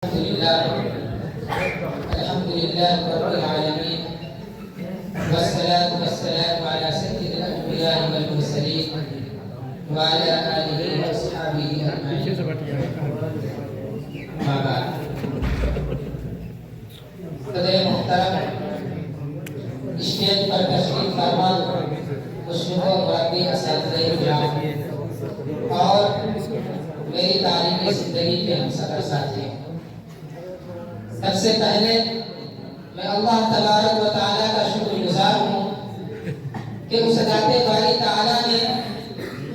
الحمد لله رب العالمين، والصلاة والسلام على سيد الأنبياء والمرسلين وعلى آله وأصحابه أجمعين. أما بعد، صدر محترم اسٹیج پر تشریف فرما مشرف و مربی اساتذہ کرام اور میری تعلیمی زندگی کے ہمسفر ساتھی، سب سے پہلے میں اللہ تبارک و تعالیٰ کا شکر گزار ہوں کہ اس ذات باری تعالیٰ نے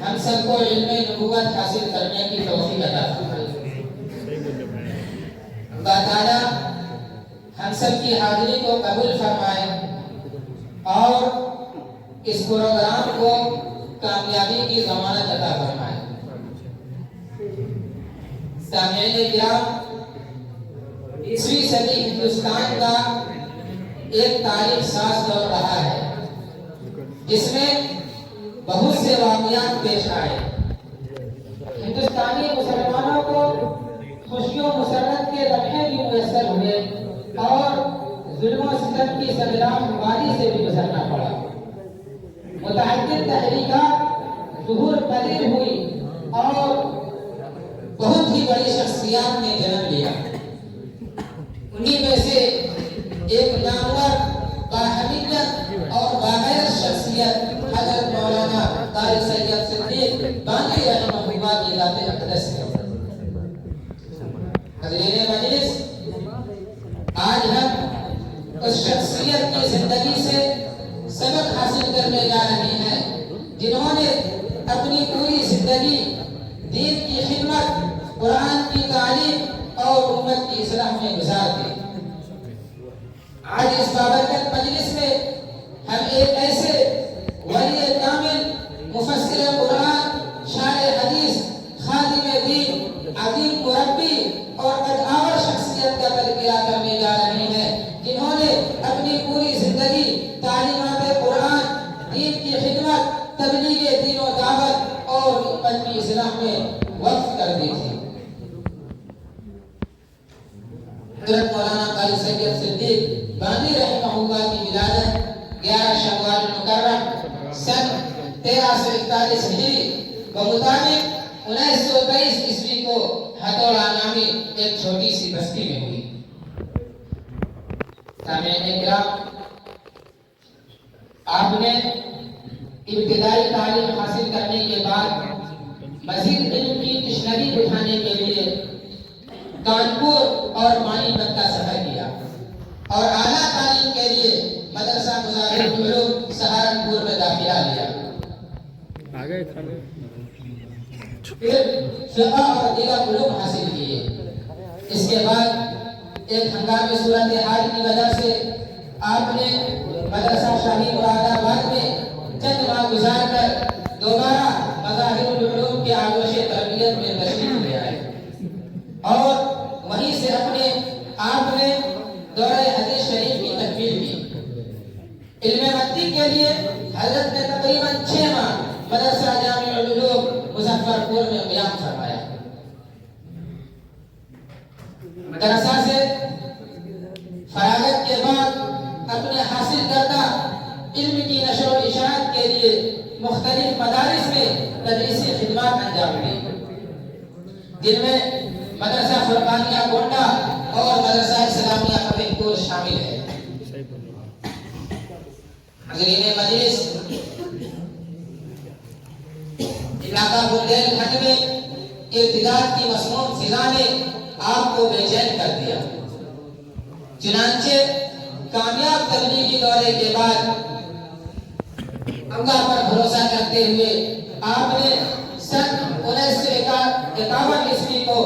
ہم سب کو علم نبوت حاصل کرنے کی توفیق عطا فرمائی۔ اللہ تعالیٰ ہم سب کی حاضری کو قبول فرمائے اور اس پروگرام کو کامیابی کی ضمانت عطا فرمائے۔ سامعین کرام، 20ویں صدی ہندوستان کا ایک تاریخ ساز دور رہا ہے جس میں بہت سے واقعات پیش آئے۔ ہندوستانی مسلمانوں کو خوشی و مسرت کے لمحے بھی میسر ہوئے اور ظلم و ستم کی سنگرام وادی سے بھی گزرنا پڑا۔ متعدد تحریکات ظہور پذیر ہوئی اور بہت ہی بڑی شخصیات نے جنم لیا۔ انہی میں سے ایک نامور، باحمیت اور باغیرت شخصیت حضرت مولانا قاری سید صدیق بانوی رحمہ اللہ کی ذات اقدس ہے۔ حضرین مجلس، آج ہم اس شخصیت کی زندگی سے سبق حاصل کرنے جا رہے ہیں جنہوں نے اپنی پوری زندگی دین کی خدمت، قرآن کی تعلیم اور امت کی اصلاح میں گزار دی۔ آج اس بابرکت مجلس میں ہم ایک ایسے ولی کامل، مفسر قرآن، شارح حدیث، خادم دین، عظیم مربی اور قدآور شخصیت کا تذکرہ کرنے جا رہے ہیں جنہوں نے اپنی پوری زندگی تعلیمات قرآن، دین کی خدمت، تبلیغ دین و دعوت اور امت کی اصلاح میں وقف کر دی تھی۔ حضرت مولانا قاری سید صدیق بانوی رحمہ اللہ کی ولادت 11 شوال المکرم سن 1341 ہجری بمطابق 1923 عیسوی کو ہتھوڑا نامی ایک چھوٹی سی بستی میں ہوئی۔ سامعین کرام، آپ نے ابتدائی تعلیم حاصل کرنے کے بعد مزید علم کی تشنگی بجھانے کے لیے کانپور اور پانی تک کا سفر کیا اور اعلیٰ تعلیم کے لیے مدرسہ مظاہر العلوم سہارنپور میں داخلہ لیا۔ پھر فقہ اور دیگر علوم حاصل کیے۔ اس کے بعد ایک ہنگامی صورتحال کی وجہ سے آپ نے مدرسہ شاہی مراد آباد میں چند ماہ گزار کر دوبارہ مظاہر العلوم کے آغوش تربیت میں تشریف لے آئے اور وہیں سے اپنے آپ نے دورہ حدیث شریف کی تکمیل کی۔ علم منطق کے لیے حضرت نے تقریباً 6 ماہ مدرسہ جامع العلوم مظفرپور میں قیام فرمایا۔ مدرسہ سے فراغت کے بعد اپنے حاصل کردہ علم کی نشر و اشاعت کے لیے مختلف مدارس میں تدریسی خدمات انجام دی، جن میں مدرسہ فرقانیہ گونڈا اور مدرسہ اسلامیہ فتح پور شامل ہے۔ حضرین مجلس، علاقہ بندیل کھنڈ میں ارتداد کی مسموم فضا نے آپ کو بے چین کر دیا۔ چنانچہ کامیاب تبلیغی دورے کے بعد اللہ پر بھروسہ کرتے ہوئے آپ نے سن 1951 عیسوی کو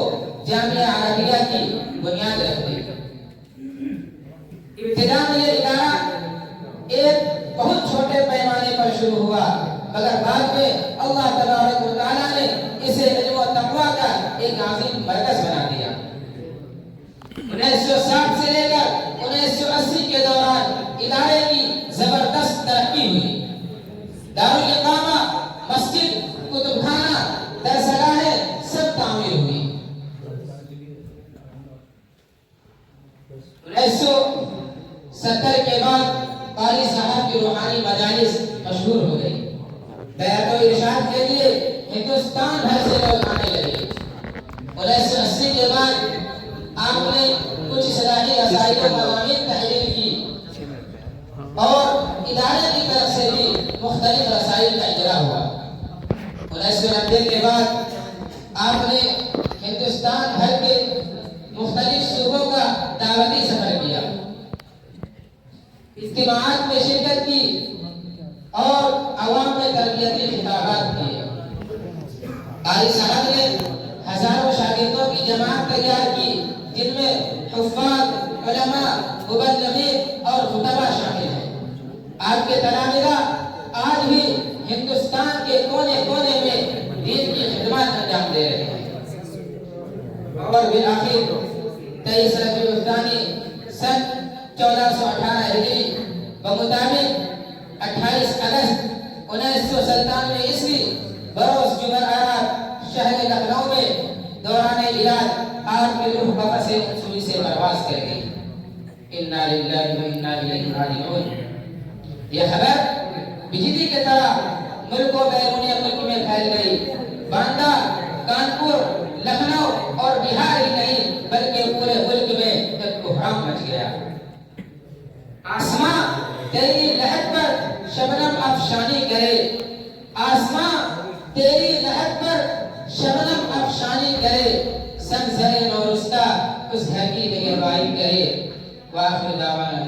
جامعہ عربیہ کی بنیاد رکھ دی۔ ابتدا میں یہ ادارہ ایک بہت چھوٹے پیمانے پر شروع ہوا، مگر بعد میں اللہ تبارک و تعالیٰ نے اسے علم و تقویٰ کا ایک عظیم مرکز بنا دیا۔ 1960 سے لے کر 1980 کے دوران ادارے کی زبردست ترقی ہوئی۔ دارالاقامہ، مسجد، کتب خانہ، درسگاہیں سب تعمیر ہوئی۔ 1970 کے بعد قاری صاحب کی روحانی مجالس مشہور ہو گئی. بیعت و ارشاد کے لیے ہندوستان بھر سے لوگ آنے لگے. 1980 کے بعد آپ نے کچھ اصلاحی رسائل و مضامین تحریر کی اور ادارے کی طرف سے بھی مختلف رسائل کا اجرا ہوا. 1990 کے بعد آپ نے ہندوستان بھر کے مختلف صوبوں کا دعوتی سفر کیا، اجتماعات میں شرکت کی اور عوام میں تربیتی خطابات کیے. قاری صاحب نے ہزاروں شاگردوں کی جماعت تیار کی جن میں حفاظ، علماء، مبلغین اور خطبہ شامل ہیں. آپ کے تلامذہ آج بھی ہندوستان کے کونے کونے میں دین کی خدمات انجام دے رہے ہیں. اور بالآخر 23 ربیع الثانی سن 1418 ہجری بمطابق 28 اگست 1997 عیسوی بروز جمعرات شہر لکھنؤ میں دوران علاج آپ کی روح قفس منصوری سے پرواز کر گئی. انا للہ و انا الیہ راجعون. یہ خبر بجلی کی طرح ملک و بیرون ملک میں پھیل گئی. باندہ، کانپور، لکھنؤ اور بہار ہی نہیں بلکہ پورے ملک میں ایک بحران مچ گیا. آسماں تیری لہت پر شبنم افشانی کرے، آسماں تیری لہت پر شبنم افشانی کرے، سنزر نورستہ اس گھر کی نگہبانی کرے. وآخر دعوانا